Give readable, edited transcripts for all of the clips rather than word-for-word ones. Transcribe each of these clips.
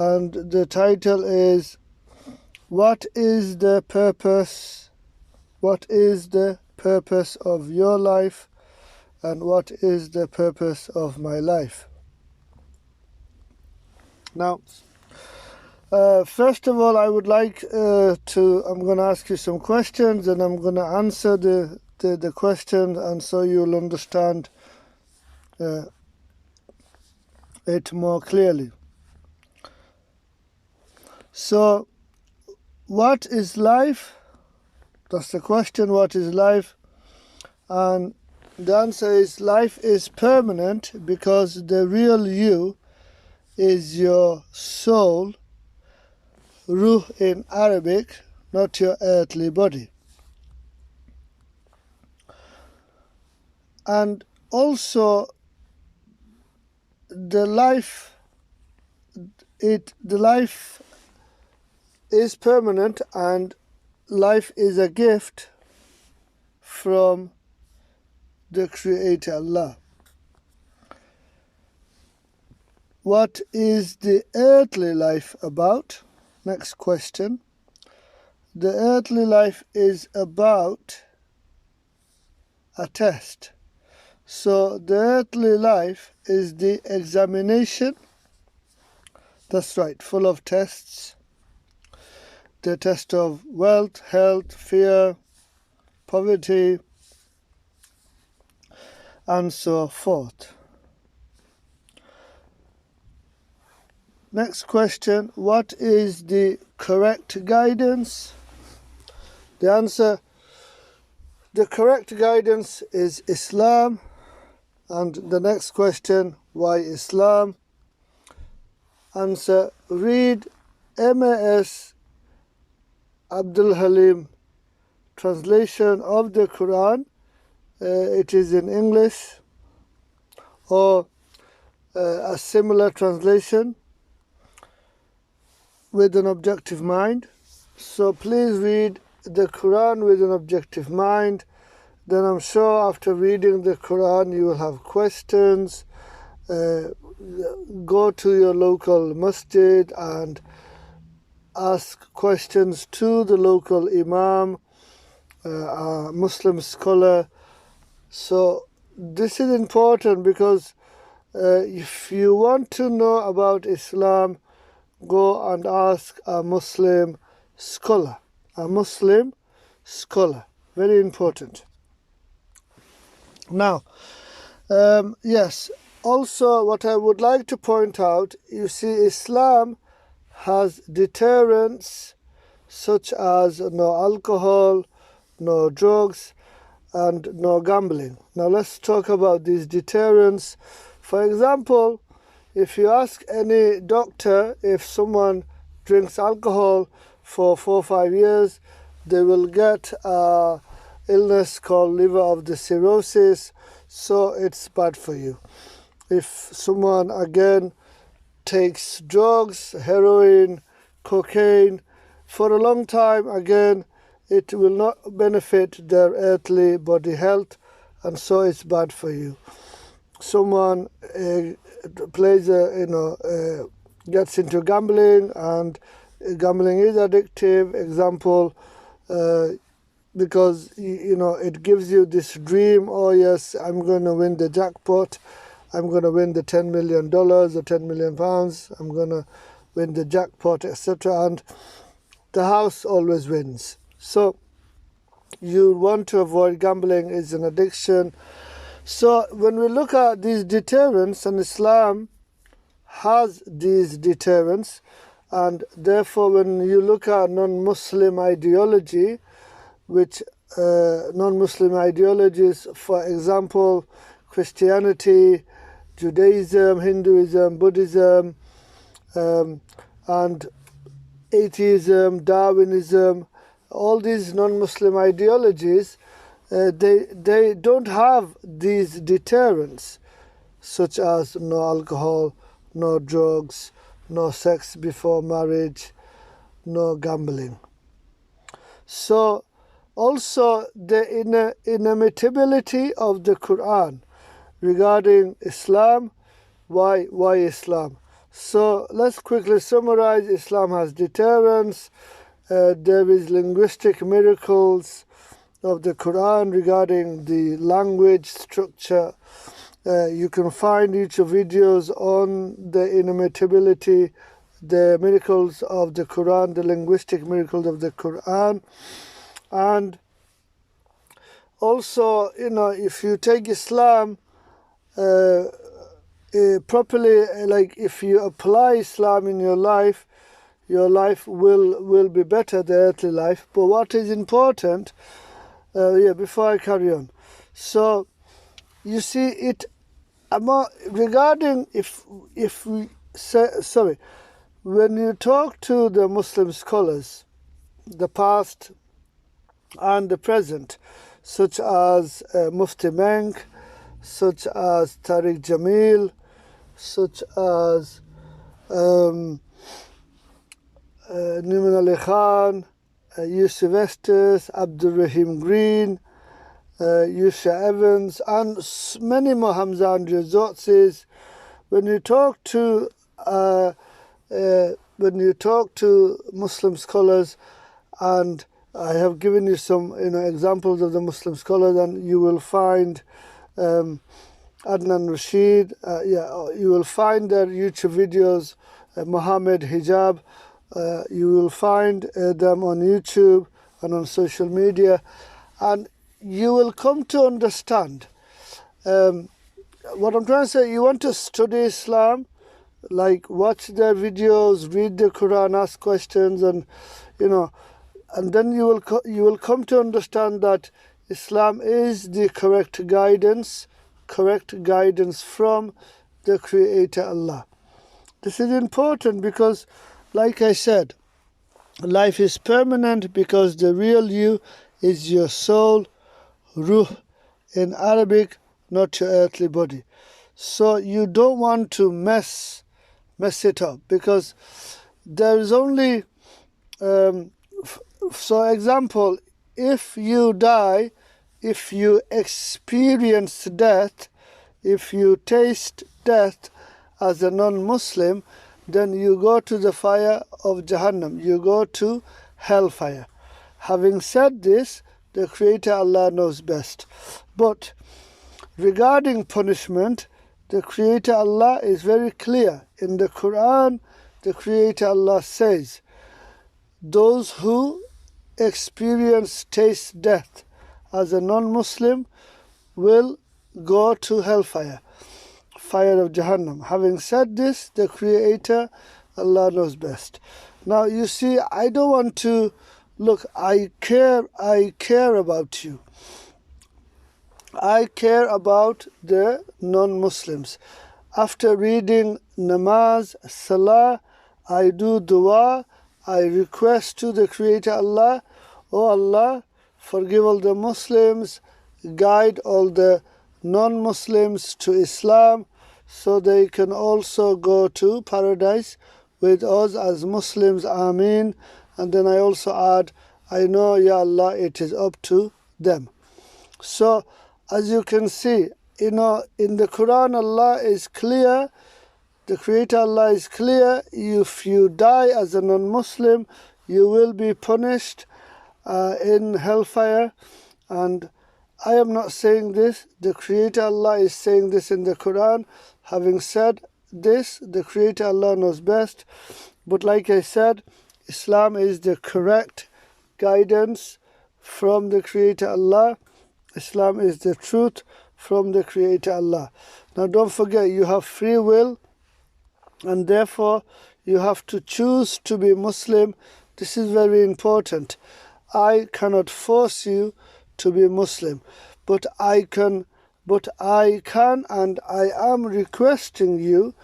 and the title is What is the purpose? What is the purpose of your life, and what is the purpose of my life? Now, first of all, I would like I'm going to ask you some questions, and I'm going to answer the questions, and so you'll understand it more clearly. So, what is life? That's the question, what is life? And the answer is life is permanent because the real you is your soul, ruh in Arabic, not your earthly body. And also the life is permanent, and life is a gift from the Creator Allah. What is the earthly life about? Next question. The earthly life is about a test. So the earthly life is the examination. That's right, full of tests. The test of wealth, health, fear, poverty, and so forth. Next question, what is the correct guidance? The answer, the correct guidance is Islam. And the next question, why Islam? Answer, read M.A.S. Abdul Halim translation of the Quran. It is in English, or a similar translation with an objective mind. So please read the Quran with an objective mind. Then I'm sure after reading the Quran you will have questions. Go to your local masjid and ask questions to the local imam, a Muslim scholar. So this is important because if you want to know about Islam, go and ask a Muslim scholar. A Muslim scholar. Very important. Now, yes, also what I would like to point out, you see, Islam has deterrents such as no alcohol, no drugs, and no gambling. Now let's talk about these deterrents. For example, if you ask any doctor if someone drinks alcohol for 4 or 5 years, they will get an illness called liver of the cirrhosis, so it's bad for you. If someone again takes drugs, heroin, cocaine, for a long time, again, it will not benefit their earthly body health, and so it's bad for you. Someone gets into gambling, and gambling is addictive. Example, because it gives you this dream. Oh yes, I'm going to win the jackpot. I'm going to win the $10 million or 10 million pounds. I'm going to win the jackpot, etc. And the house always wins. So you want to avoid gambling. Is an addiction. So when we look at these deterrents, and Islam has these deterrents, and therefore when you look at non-Muslim ideology, which non-Muslim ideologies, for example, Christianity, Judaism, Hinduism, Buddhism, and atheism, Darwinism, all these non-Muslim ideologies, they don't have these deterrents, such as no alcohol, no drugs, no sex before marriage, no gambling. So also the inimitability of the Quran regarding Islam. Why Islam? So let's quickly summarize. Islam has deterrence. There is linguistic miracles of the Quran regarding the language structure. You can find each of videos on the inimitability, the miracles of the Quran, the linguistic miracles of the Quran. And also, if you take Islam properly, like if you apply Islam in your life will be better, the earthly life. But what is important, before I carry on, so you see it regarding if we say, sorry, when you talk to the Muslim scholars, the past and the present, such as Mufti Menk, such as Tariq Jamil, such as Numan Ali Khan, Yusuf Estes, Abdul Rahim Green, Yusha Evans, and many more, Hamza Andrew Zotsis. When you talk to Muslim scholars, and I have given you some examples of the Muslim scholars, and you will find Adnan Rashid, you will find their YouTube videos, Mohammed Hijab, you will find them on YouTube and on social media, and you will come to understand what I'm trying to say. You want to study Islam, like watch their videos, read the Quran, ask questions, and and then you will come to understand that Islam is the correct guidance from the Creator Allah. This is important because, like I said, life is permanent because the real you is your soul, ruh in Arabic, not your earthly body. So you don't want to mess it up, because there is only so example, if you die, if you experience death, if you taste death as a non-Muslim, then you go to the fire of Jahannam, you go to hellfire. Having said this, the Creator Allah knows best. But regarding punishment, the Creator Allah is very clear. In the Quran, the Creator Allah says, those who taste death as a non-Muslim will go to hellfire, fire of Jahannam. Having said this, the Creator Allah knows best. Now you see, I don't want to look, I care about you. I care about the non-Muslims. After reading namaz, salah, I do dua, I request to the Creator Allah, oh Allah, forgive all the Muslims, guide all the non-Muslims to Islam, so they can also go to paradise with us as Muslims, Ameen. And then I also add, I know, Ya Allah, it is up to them. So, as you can see, in the Quran, Allah is clear, the Creator Allah is clear. If you die as a non-Muslim, you will be punished in hellfire. And I am not saying this, the Creator Allah is saying this in the Quran. Having said this, the Creator Allah knows best. But like I said, Islam is the correct guidance from the Creator Allah. Islam is the truth from the Creator Allah. Now don't forget, you have free will, and therefore you have to choose to be Muslim. This is very important. I cannot force you to be Muslim, but I can and I am requesting you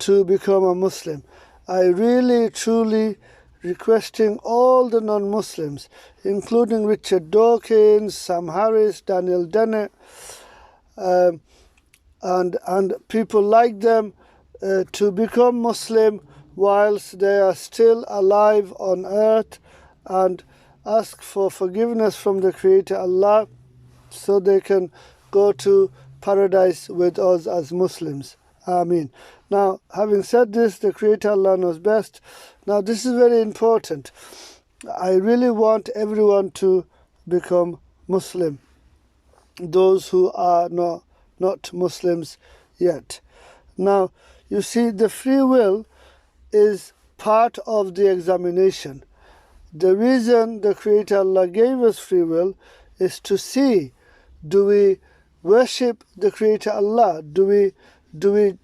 to become a Muslim. I really, truly requesting all the non-Muslims, including Richard Dawkins, Sam Harris, Daniel Dennett, and people like them, to become Muslim whilst they are still alive on earth, and ask for forgiveness from the Creator Allah, so they can go to paradise with us as Muslims. Ameen. Now, having said this, the Creator Allah knows best. Now, this is very important. I really want everyone to become Muslim, those who are not Muslims yet. Now, you see, the free will is part of the examination. The reason the Creator Allah gave us free will is to see, do we worship the Creator Allah? Do we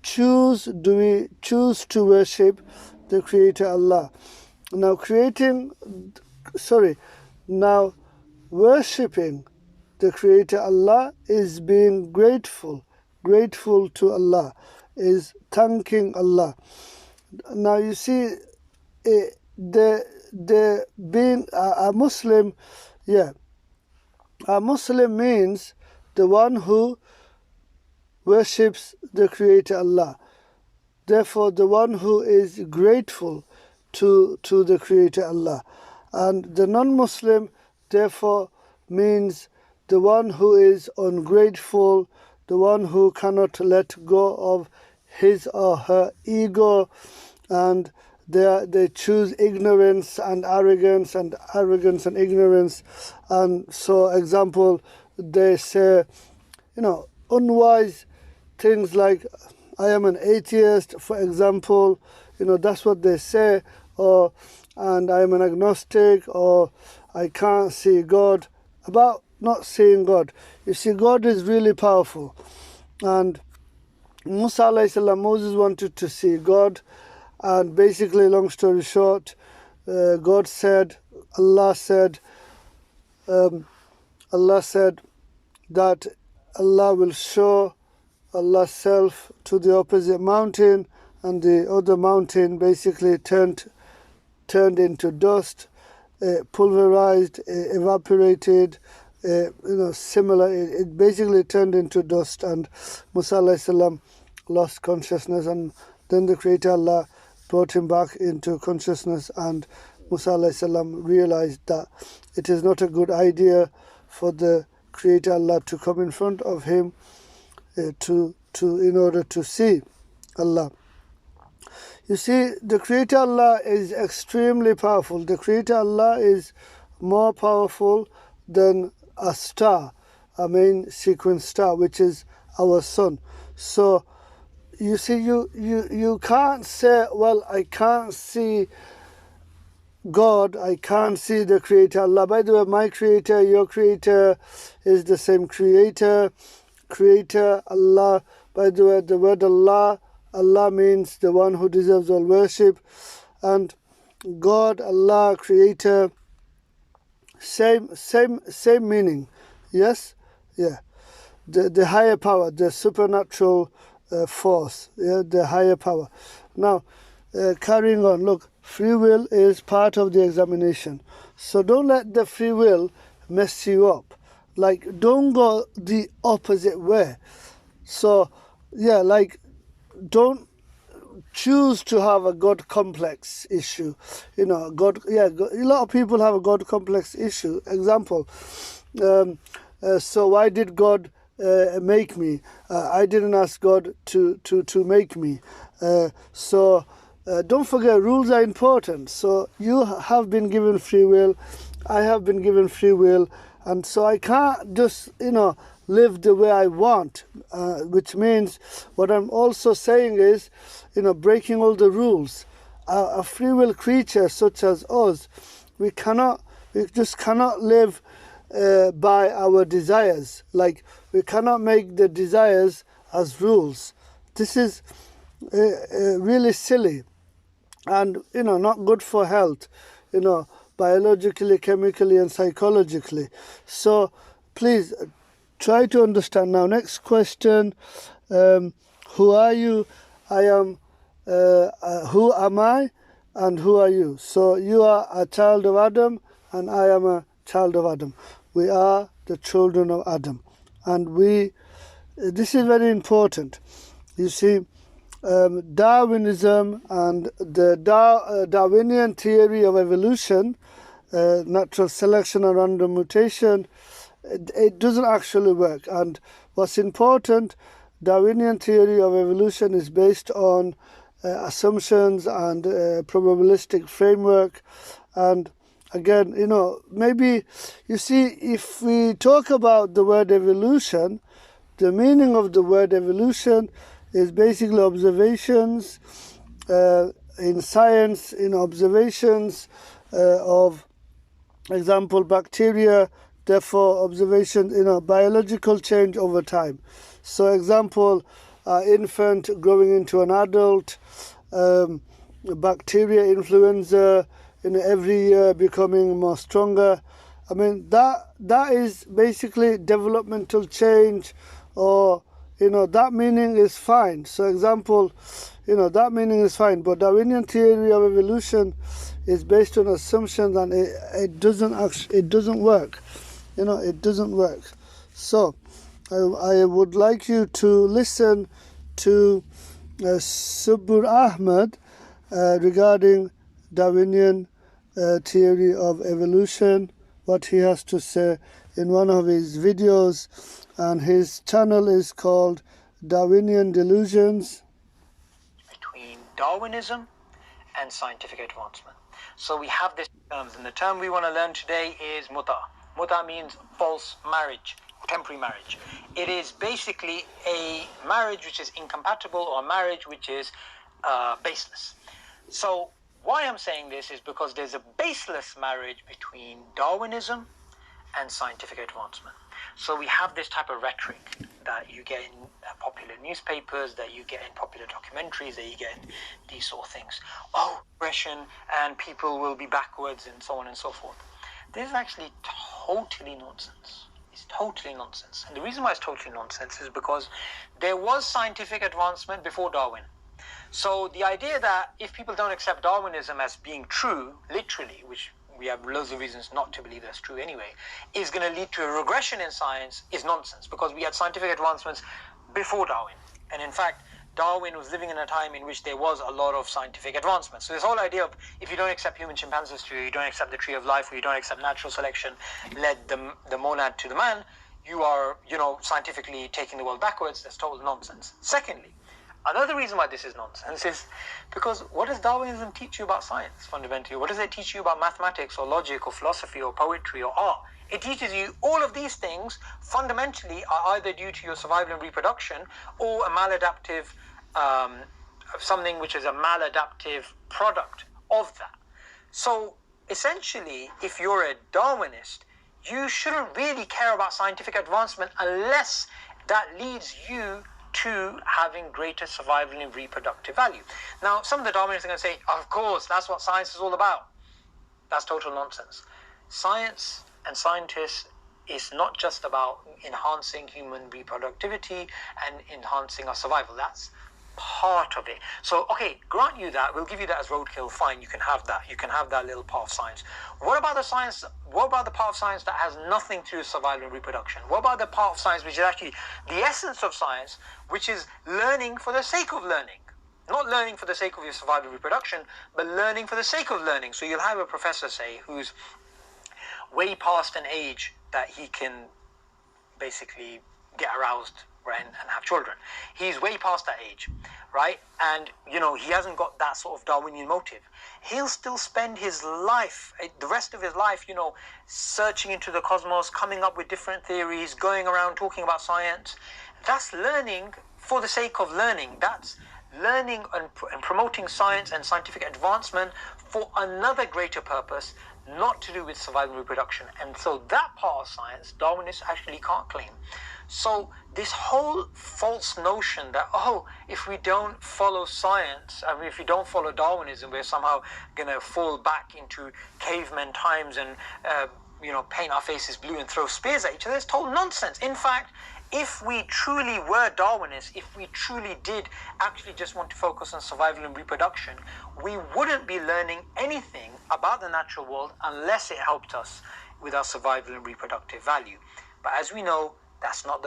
choose to worship the Creator Allah? Now worshipping the Creator Allah is being grateful to Allah, is thanking Allah. Now you see, the being a Muslim, a Muslim means the one who worships the Creator Allah. Therefore, the one who is grateful to the Creator Allah. And the non-Muslim, therefore, means the one who is ungrateful, the one who cannot let go of his or her ego, and they choose ignorance and arrogance and ignorance. And so, example, they say, unwise things like, I am an atheist, for example, that's what they say, and I am an agnostic, or I can't see God. About not seeing God. You see, God is really powerful. And Musa alayhi salam, Moses wanted to see God, and basically, long story short, Allah said that Allah will show Allah's self to the opposite mountain, and the other mountain basically turned into dust, pulverized, evaporated, similar. It basically turned into dust, and Musa alayhi salam lost consciousness, and then the Creator Allah brought him back into consciousness, and Musa alayhi salam realized that it is not a good idea for the Creator Allah to come in front of him in order to see Allah. You see, the Creator Allah is extremely powerful. The Creator Allah is more powerful than a star, a main sequence star, which is our sun. So you see, you can't say, well, I can't see God, I can't see the Creator Allah. By the way, my Creator, your Creator is the same Creator Allah. By the way, the word Allah means the one who deserves all worship, and God, Allah, Creator, same meaning. Yes, yeah. The higher power, the supernatural force, the higher power. Now, carrying on. Look, free will is part of the examination. So don't let the free will mess you up. Like, don't go the opposite way. So, don't choose to have a God complex issue. A lot of people have a God complex issue. Example, so why did God make me? I didn't ask God to make me. Don't forget, rules are important. So you have been given free will, I have been given free will, and so I can't just live the way I want, which means what I'm also saying is, breaking all the rules. A free will creature such as us, we just cannot live by our desires. Like, we cannot make the desires as rules. This is really silly, and not good for health, biologically, chemically, and psychologically. So please try to understand. Now, next question. Who are you? I am. Who am I? And who are you? So you are a child of Adam, and I am a child of Adam. We are the children of Adam, and this is very important. You see, Darwinism and the Darwinian theory of evolution, natural selection and random mutation, it doesn't actually work. And what's important, Darwinian theory of evolution is based on assumptions and probabilistic framework. And again, maybe you see, if we talk about the word evolution, the meaning of the word evolution is basically observations in science, in observations of, example, bacteria, therefore observation, biological change over time. So example, infant growing into an adult, bacteria, influenza, every year becoming more stronger. I mean, that is basically developmental change, or that meaning is fine. So example, that meaning is fine, but Darwinian theory of evolution is based on assumptions, and it doesn't work. It doesn't work. So I would like you to listen to Subur Ahmed regarding Darwinian theory of evolution, what he has to say in one of his videos, and his channel is called Darwinian Delusions. Between Darwinism and scientific advancement. So we have this terms, and the term we want to learn today is muta. Muta means false marriage, temporary marriage. It is basically a marriage which is incompatible, or a marriage which is baseless. So why I'm saying this is because there's a baseless marriage between Darwinism and scientific advancement. So we have this type of rhetoric that you get in popular newspapers, that you get in popular documentaries, that you get in these sort of things. Oh, progression, and people will be backwards, and so on and so forth. This is actually totally nonsense. It's totally nonsense. And the reason why it's totally nonsense is because there was scientific advancement before Darwin. So the idea that if people don't accept Darwinism as being true, literally, which we have loads of reasons not to believe that's true anyway, is going to lead to a regression in science is nonsense, because we had scientific advancements before Darwin. And in fact, Darwin was living in a time in which there was a lot of scientific advancement. So this whole idea of, if you don't accept human chimpanzees theory, you don't accept the tree of life, or you don't accept natural selection led the monad to the man, you are, scientifically taking the world backwards. That's total nonsense. Secondly, another reason why this is nonsense is because what does Darwinism teach you about science, fundamentally? What does it teach you about mathematics, or logic, or philosophy, or poetry, or art? It teaches you all of these things fundamentally are either due to your survival and reproduction, or a maladaptive, something which is a maladaptive product of that. So essentially, if you're a Darwinist, you shouldn't really care about scientific advancement unless that leads you to having greater survival and reproductive value. Now, some of the Darwinists are going to say, of course, that's what science is all about. That's total nonsense. Science and scientists is not just about enhancing human reproductivity and enhancing our survival. That's part of it. So, okay, grant you that, we'll give you that as roadkill, fine, you can have that. You can have that little part of science. What about the science, what about the part of science that has nothing to do with survival and reproduction? What about the part of science which is actually the essence of science, which is learning for the sake of learning? Not learning for the sake of your survival and reproduction, but learning for the sake of learning. So you'll have a professor, say, who's way past an age that he can basically get aroused and have children. He's way past that age, right? And, he hasn't got that sort of Darwinian motive. He'll still spend his life, the rest of his life, searching into the cosmos, coming up with different theories, going around talking about science. That's learning for the sake of learning. That's learning and promoting science and scientific advancement for another greater purpose, not to do with survival and reproduction. And so that part of science, Darwinists actually can't claim. So this whole false notion that, if we don't follow science, if we don't follow Darwinism, we're somehow going to fall back into caveman times and, paint our faces blue and throw spears at each other, it's total nonsense. In fact, if we truly were Darwinists, if we truly did actually just want to focus on survival and reproduction, we wouldn't be learning anything about the natural world unless it helped us with our survival and reproductive value. But as we know, that's not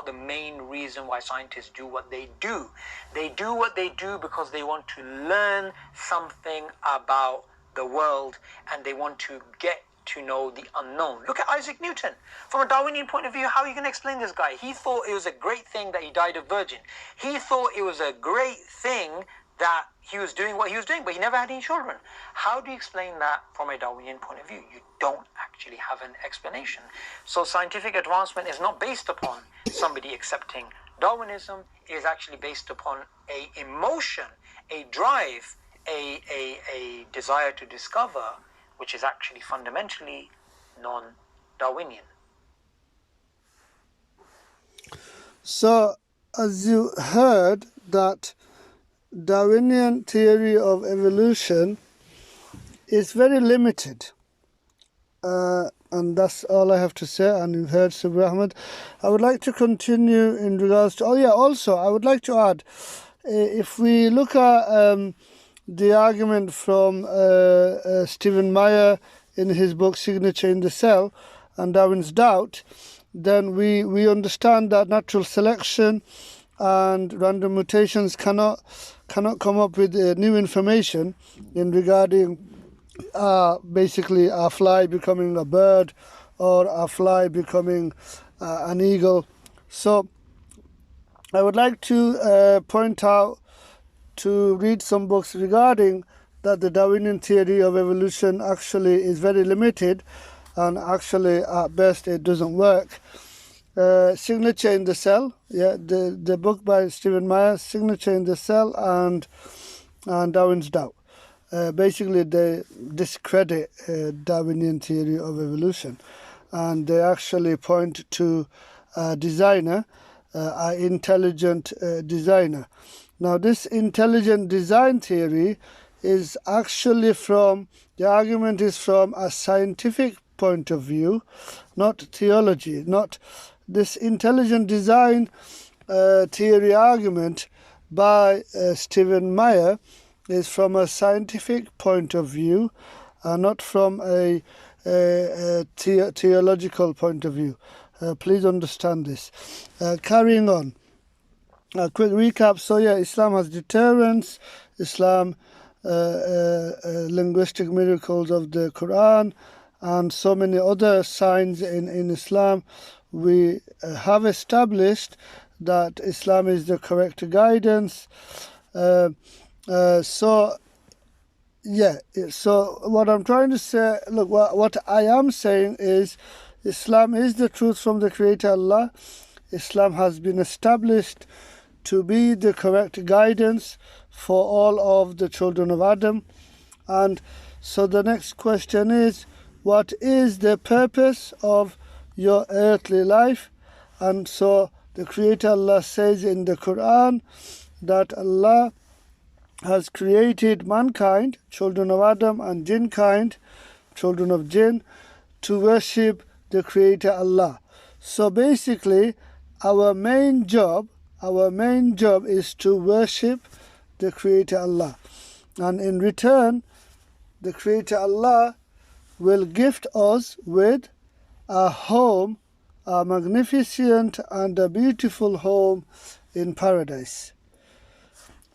the main reason why scientists do what they do. They do what they do because they want to learn something about the world, and they want to get to know the unknown. Look at Isaac Newton. From a Darwinian point of view, how are you going to explain this guy? He thought it was a great thing that he died a virgin. He thought it was a great thing that he was doing what he was doing, but he never had any children. How do you explain that from a Darwinian point of view? You don't actually have an explanation. So scientific advancement is not based upon somebody accepting Darwinism. It is actually based upon a emotion, a drive, a desire to discover, which is actually fundamentally non-Darwinian. So, as you heard, that Darwinian theory of evolution is very limited. And that's all I have to say. And you've heard Sabri Ahmed. I would like to continue in regards to... also, I would like to add, if we look at the argument from Stephen Meyer in his book Signature in the Cell and Darwin's Doubt, then we understand that natural selection and random mutations cannot come up with new information in regarding basically a fly becoming a bird or a fly becoming an eagle. So I would like to point out, to read some books regarding that the Darwinian theory of evolution actually is very limited, and actually at best it doesn't work. Signature in the Cell, the book by Stephen Meyer, Signature in the Cell, and Darwin's Doubt. Basically they discredit Darwinian theory of evolution, and they actually point to a designer, an intelligent designer. Now this intelligent design theory is actually the argument is from a scientific point of view, not theology. Not this intelligent design theory argument by Stephen Meyer is from a scientific point of view, not from a theological point of view. Please understand this. Carrying on. A quick recap. So Islam has deterrence, Islam linguistic miracles of the Quran, and so many other signs in Islam. We have established that Islam is the correct guidance. So what I'm trying to say, look, what I am saying is Islam is the truth from the Creator Allah. Islam has been established to be the correct guidance for all of the children of Adam. And so the next question is, what is the purpose of your earthly life? And so the Creator Allah says in the Quran that Allah has created mankind, children of Adam, and jinn kind, children of jinn, to worship the Creator Allah. So basically our main job is to worship the Creator Allah, and in return the Creator Allah will gift us with a home, a magnificent and a beautiful home in paradise.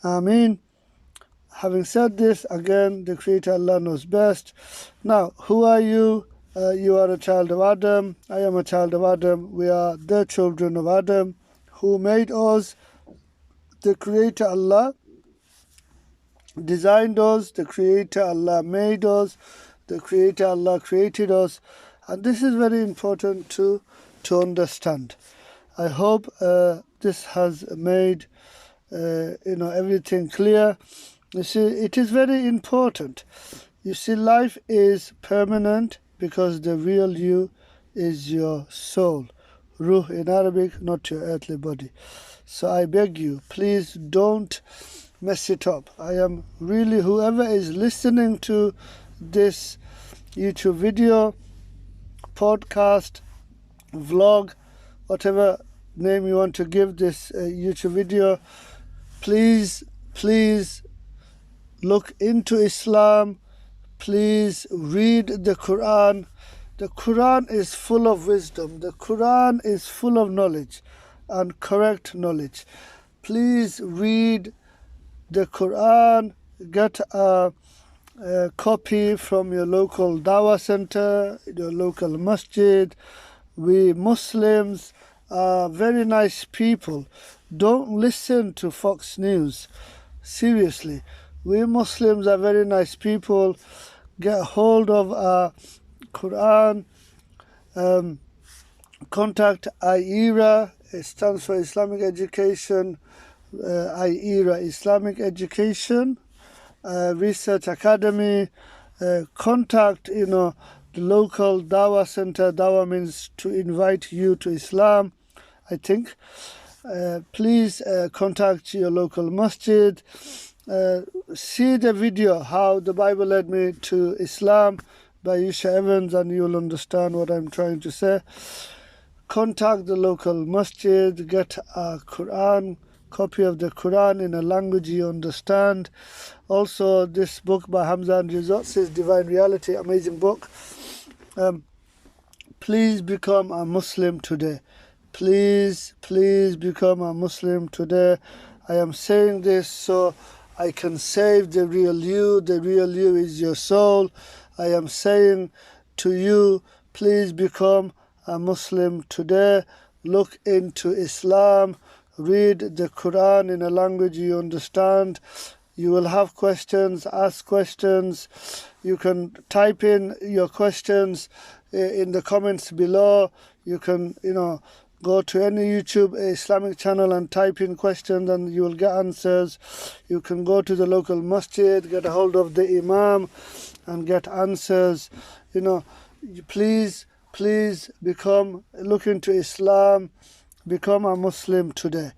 Ameen. Having said this, again, the Creator Allah knows best. Now, who are you? You are a child of Adam. I am a child of Adam. We are the children of Adam. Who made us? The Creator Allah designed us. The Creator Allah made us. The Creator Allah created us. And this is very important to understand. I hope this has made everything clear. You see, it is very important. You see, life is permanent because the real you is your soul. Ruh in Arabic, not your earthly body. So I beg you, please don't mess it up. I am really, whoever is listening to this YouTube video, podcast, vlog, whatever name you want to give this YouTube video, please look into Islam. Please read the Quran. The Quran is full of wisdom. The Quran is full of knowledge and correct knowledge. Please read the Quran. Get a copy from your local dawah center, your local masjid. We Muslims are very nice people. Don't listen to Fox News. Seriously, we Muslims are very nice people. Get hold of our Quran. Contact IERA. It stands for Islamic Education. IERA, Islamic Education Research Academy. Contact, the local Dawah center. Dawah means to invite you to Islam, I think. Please contact your local masjid. See the video, How the Bible Led Me to Islam by Yusha Evans, and you'll understand what I'm trying to say. Contact the local masjid, get a Quran, copy of the Quran in a language you understand. Also, this book by Hamza and Rizot says Divine Reality, amazing book. Please become a Muslim today. Please become a Muslim today. I am saying this so I can save the real you. The real you is your soul. I am saying to you, please become a Muslim today. Look into Islam. Read the Quran in a language you understand. You will have questions, ask questions. You can type in your questions in the comments below. You can, go to any YouTube Islamic channel and type in questions and you will get answers. You can go to the local masjid, get a hold of the Imam and get answers. Please look into Islam. Become a Muslim today.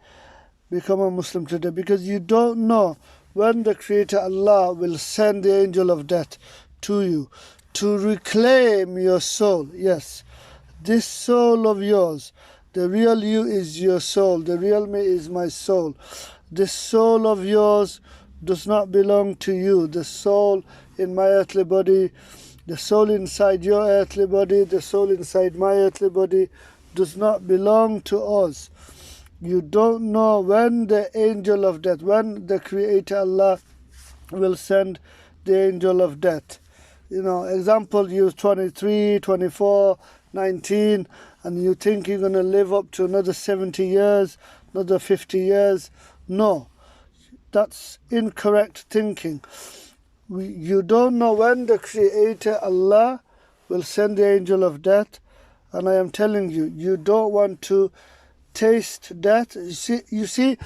Become a Muslim today, because you don't know when the Creator Allah will send the angel of death to you to reclaim your soul. Yes, this soul of yours, the real you is your soul. The real me is my soul. This soul of yours does not belong to you. The soul in my earthly body, the soul inside your earthly body, the soul inside my earthly body does not belong to us. You don't know when the angel of death, when the Creator Allah will send the angel of death. Example, you're 23, 24, 19, and you think you're going to live up to another 70 years, another 50 years. No, that's incorrect thinking. You don't know when the Creator Allah will send the angel of death, and I am telling you, you don't want to taste death. You see,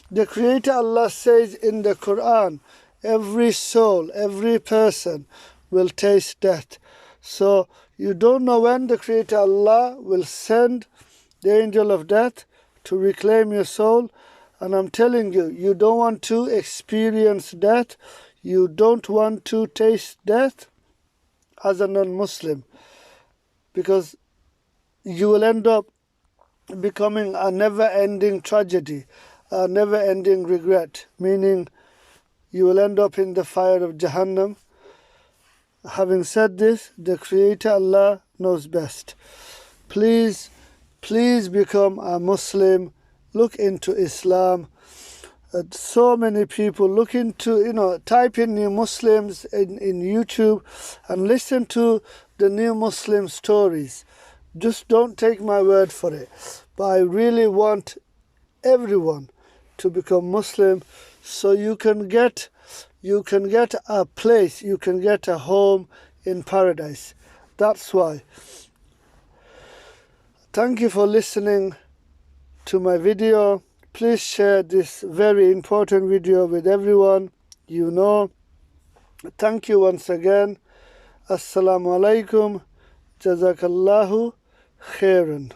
the Creator Allah says in the Quran, every soul, every person will taste death. So you don't know when the Creator Allah will send the angel of death to reclaim your soul. And I'm telling you, you don't want to experience death. You don't want to taste death as a non-Muslim, because you will end up becoming a never-ending tragedy, a never-ending regret, meaning you will end up in the fire of Jahannam. Having said this, the Creator Allah knows best. Please become a Muslim. Look into Islam. So many people look into, type in new Muslims in YouTube and listen to the new Muslim stories. Just don't take my word for it. But I really want everyone to become Muslim so you can get a place, you can get a home in paradise. That's why. Thank you for listening to my video. Please share this very important video with everyone you know. Thank you once again. Assalamu alaikum. Jazakallahu khairan.